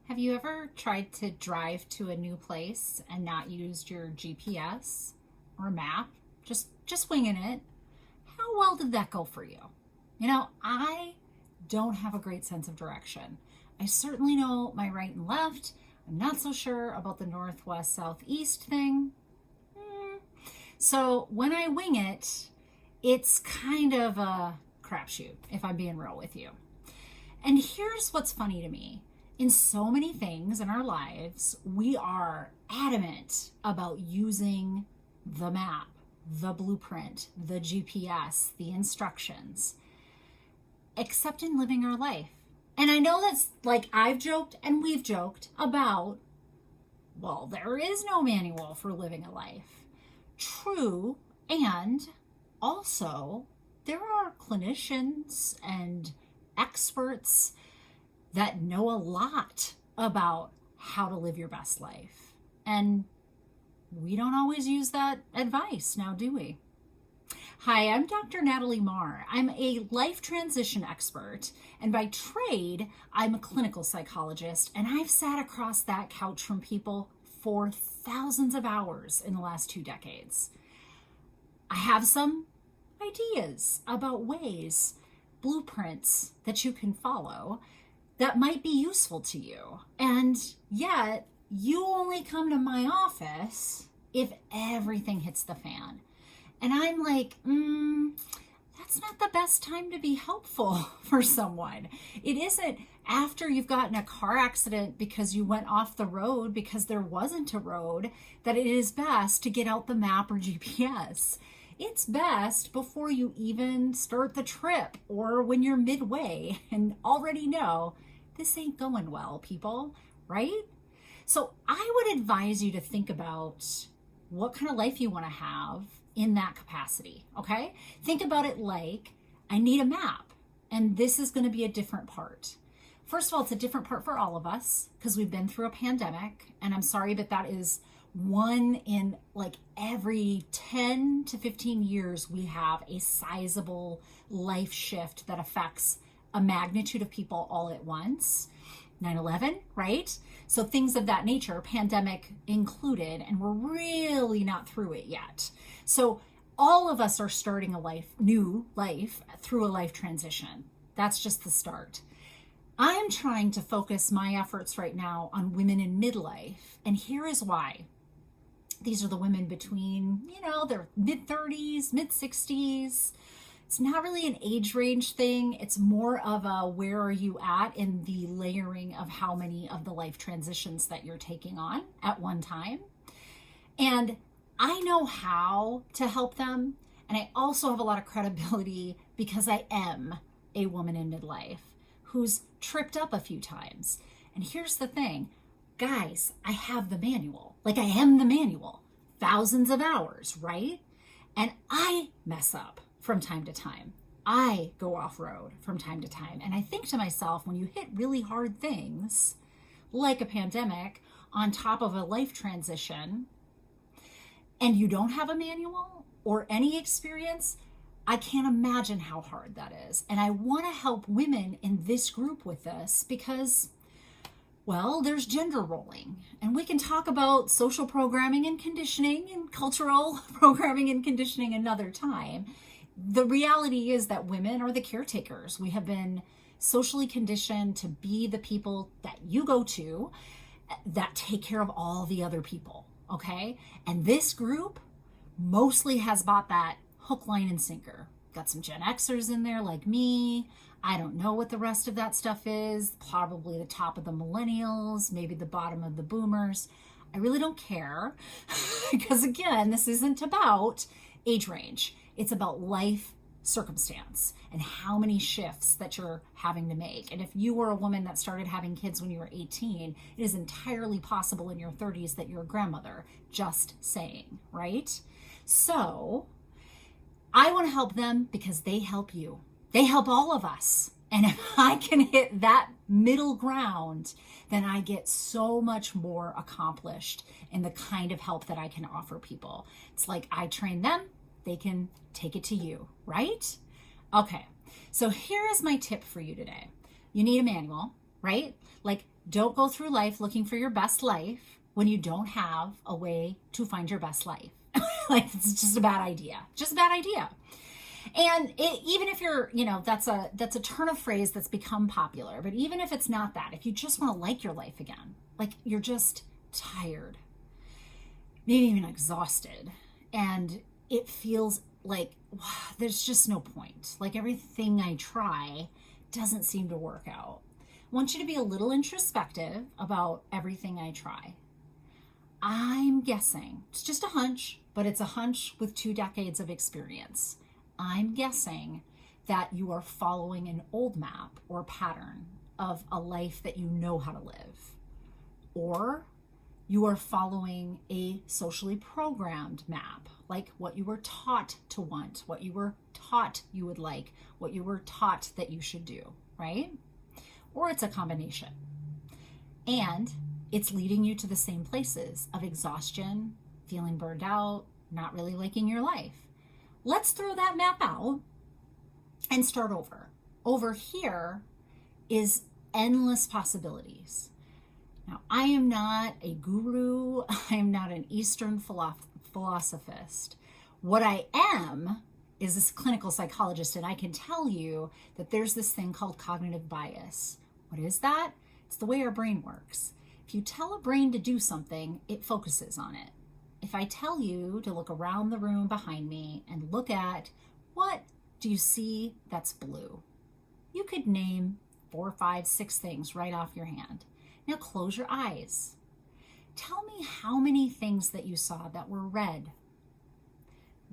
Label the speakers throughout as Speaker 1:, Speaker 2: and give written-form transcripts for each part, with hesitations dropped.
Speaker 1: Have you ever tried to drive to a new place and not used your GPS or map? Just winging it. How well did that go for you? I don't have a great sense of direction. I certainly know my right and left. I'm not so sure about the northwest southeast thing. So when I wing it, it's kind of a crapshoot, if I'm being real with you. And here's what's funny to me. In so many things in our lives, we are adamant about using the map, the blueprint, the GPS, the instructions, except in living our life. And I know that's like I've joked and we've joked about, well, there is no manual for living a life. True, and also there are clinicians and experts that know a lot about how to live your best life. And we don't always use that advice now, do we? Hi, I'm Dr. Natalie Marr. I'm a life transition expert, and by trade, I'm a clinical psychologist, and I've sat across that couch from people for thousands of hours in the last 2 decades. I have some ideas about ways, blueprints that you can follow that might be useful to you. And yet, you only come to my office if everything hits the fan. And I'm like, that's not the best time to be helpful for someone. It isn't after you've gotten a car accident because you went off the road because there wasn't a road that it is best to get out the map or GPS. It's best before you even start the trip or when you're midway and already know this ain't going well, people, right? So I would advise you to think about what kind of life you want to have in that capacity, okay? Think about it like, I need a map, and this is going to be a different part. First of all, it's a different part for all of us because we've been through a pandemic, and I'm sorry, but that is one in like every 10 to 15 years, we have a sizable life shift that affects a magnitude of people all at once. 9/11, right? So things of that nature, pandemic included, and we're really not through it yet. So all of us are starting a new life through a life transition. That's just the start. I'm trying to focus my efforts right now on women in midlife, and here is why. These are the women between, their mid-30s, mid-60s. It's not really an age range thing. It's more of a where are you at in the layering of how many of the life transitions that you're taking on at one time. And I know how to help them. And I also have a lot of credibility because I am a woman in midlife who's tripped up a few times. And here's the thing, guys, I have the manual. Like I am the manual. Thousands of hours, right? And I mess up from time to time. I go off road from time to time. And I think to myself, when you hit really hard things, like a pandemic, on top of a life transition, and you don't have a manual or any experience, I can't imagine how hard that is. And I want to help women in this group with this because, well, there's gender rolling, and we can talk about social programming and conditioning and cultural programming and conditioning another time. The reality is that women are the caretakers. We have been socially conditioned to be the people that you go to that take care of all the other people, okay? And this group mostly has bought that hook, line, and sinker. Got some Gen Xers in there like me. I don't know what the rest of that stuff is. Probably the top of the millennials, maybe the bottom of the boomers. I really don't care because again, this isn't about age range. It's about life circumstance and how many shifts that you're having to make. And if you were a woman that started having kids when you were 18, it is entirely possible in your 30s that you're a grandmother. Just saying, right? So I want to help them because they help you. They help all of us. And if I can hit that middle ground, then I get so much more accomplished in the kind of help that I can offer people. It's like I train them, they can take it to you, right? Okay, so here is my tip for you today. You need a manual, right? Like Don't go through life looking for your best life when you don't have a way to find your best life. Like, it's just a bad idea. Just a bad idea. And even if you're, that's a turn of phrase that's become popular. But even if it's not that, if you just want to like your life again, like you're just tired, maybe even exhausted, and it feels like there's just no point. Like everything I try doesn't seem to work out. I want you to be a little introspective about everything I try. I'm guessing, it's just a hunch, but it's a hunch with 2 decades of experience. I'm guessing that you are following an old map or pattern of a life that you know how to live. Or you are following a socially programmed map, like what you were taught to want, what you were taught you would like, what you were taught that you should do, right? Or it's a combination. And it's leading you to the same places of exhaustion, feeling burned out, not really liking your life. Let's throw that map out and start over. Over here is endless possibilities. Now, I am not a guru. I am not an Eastern philosophist. What I am is this clinical psychologist, and I can tell you that there's this thing called cognitive bias. What is that? It's the way our brain works. If you tell a brain to do something, it focuses on it. If I tell you to look around the room behind me and look at what do you see that's blue, you could name 4, 5, 6 things right off your hand. Now close your eyes. Tell me how many things that you saw that were red.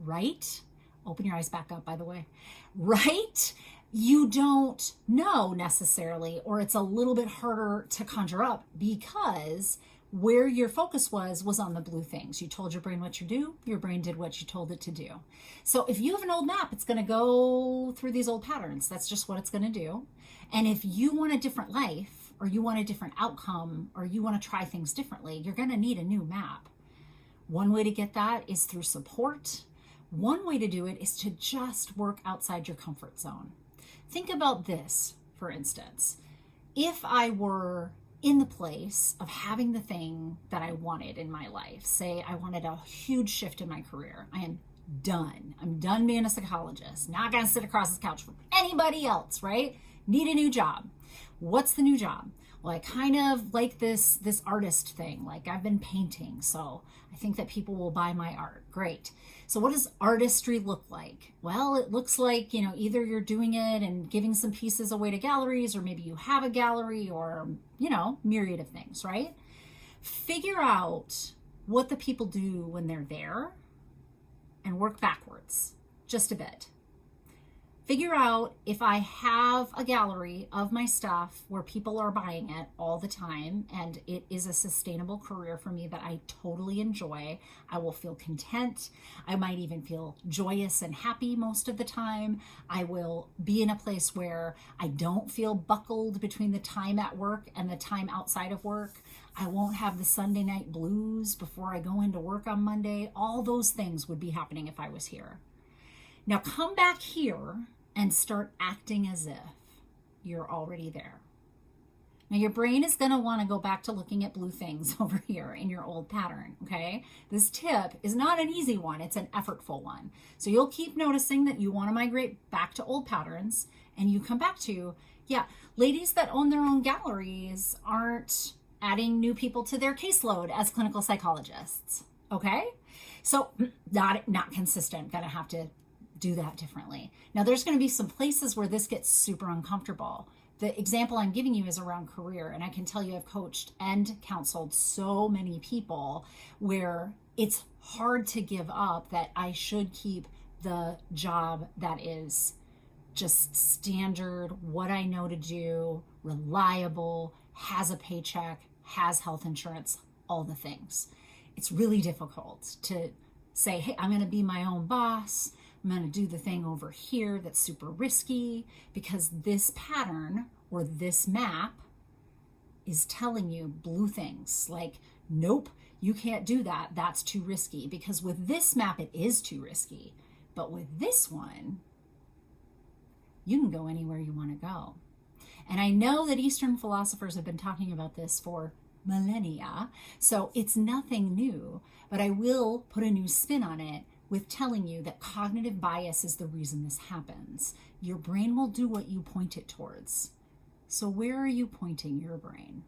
Speaker 1: Right? Open your eyes back up, by the way. Right? You don't know necessarily, or it's a little bit harder to conjure up because where your focus was on the blue things. You told your brain what to do, your brain did what you told it to do. So if you have an old map, it's going to go through these old patterns. That's just what it's going to do. And if you want a different life, or you want a different outcome, or you want to try things differently, you're going to need a new map. One way to get that is through support. One way to do it is to just work outside your comfort zone. Think about this, for instance. If I were in the place of having the thing that I wanted in my life, say I wanted a huge shift in my career, I am done. I'm done being a psychologist. Not going to sit across the couch from anybody else, right? Need a new job. What's the new job? Well, I kind of like this artist thing. Like I've been painting, so I think that people will buy my art. Great. So what does artistry look like? Well, it looks like, either you're doing it and giving some pieces away to galleries, or maybe you have a gallery, or, myriad of things, right? Figure out what the people do when they're there and work backwards just a bit. Figure out if I have a gallery of my stuff where people are buying it all the time and it is a sustainable career for me that I totally enjoy. I will feel content. I might even feel joyous and happy most of the time. I will be in a place where I don't feel buckled between the time at work and the time outside of work. I won't have the Sunday night blues before I go into work on Monday. All those things would be happening if I was here. Now come back here and start acting as if you're already there. Now your brain is going to want to go back to looking at blue things over here in your old pattern, okay? This tip is not an easy one, it's an effortful one. So you'll keep noticing that you want to migrate back to old patterns, and you come back to, ladies that own their own galleries aren't adding new people to their caseload as clinical psychologists, okay? So not consistent, gonna have to do that differently. Now there's going to be some places where this gets super uncomfortable. The example I'm giving you is around career, and I can tell you I've coached and counseled so many people where it's hard to give up that I should keep the job that is just standard, what I know to do, reliable, has a paycheck, has health insurance, all the things. It's really difficult to say, hey, I'm going to be my own boss. I'm going to do the thing over here that's super risky, because this pattern or this map is telling you blue things like, nope, you can't do that. That's too risky. Because with this map, it is too risky. But with this one, you can go anywhere you want to go. And I know that Eastern philosophers have been talking about this for millennia, so it's nothing new, but I will put a new spin on it with telling you that cognitive bias is the reason this happens. Your brain will do what you point it towards. So where are you pointing your brain?